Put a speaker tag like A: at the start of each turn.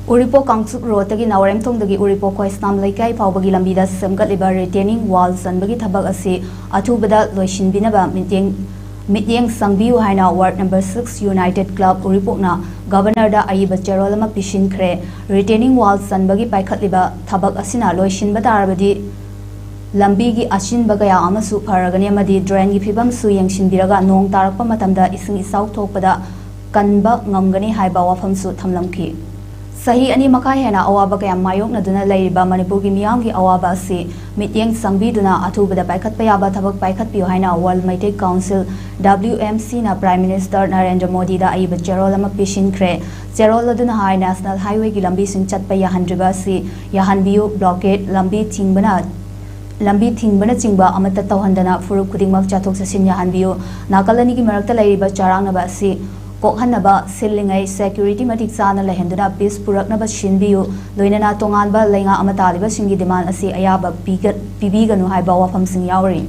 A: Uripok Kangchuk Road tagi Nawarem Tongdagi Uripok Koisnam Laikai Paubagi lambida semgatliba retaining wall chanbagi thabak asi athubada loisinbinaba mityeng sangbiu haina ward number 6 United Club Uripokna Governor da aiba cherolama pishinkre retaining wall chanbagi paikhatliba thabak asina loisinba tarabadi lambigi achinba kaya amasu pharagani amadi drain gi phibam su yengsinbiraga nong tarakpa matamda ising isau thokpada kanba ngamgani haiba wafam su thamlamki Sahi ani makai hena awaba kaya mayok na duna layriba Manipur ki miyam ki awaba si mityeng sangbi duna athubada paikat payaba thabak paikat piyo haina World Maitek Council WMC na Prime Minister Narendra Modi da aiba cherol ama pishinkre cherol duna hai National Highway ki lambi sing chatpa yahandriba si yahanbiyu blockade lambi thingbana chingba amata tawhandana furup khudingmak chathok sasin yahanbiyu nakalani ki marakta layriba charangnaba si Kokhanaba silingai security matik sana lehenduna peace puraknaba shinbiyu loinana tonganba lenga amataliba singi demand asi ayaba pibiganu haiba wafam sing yauri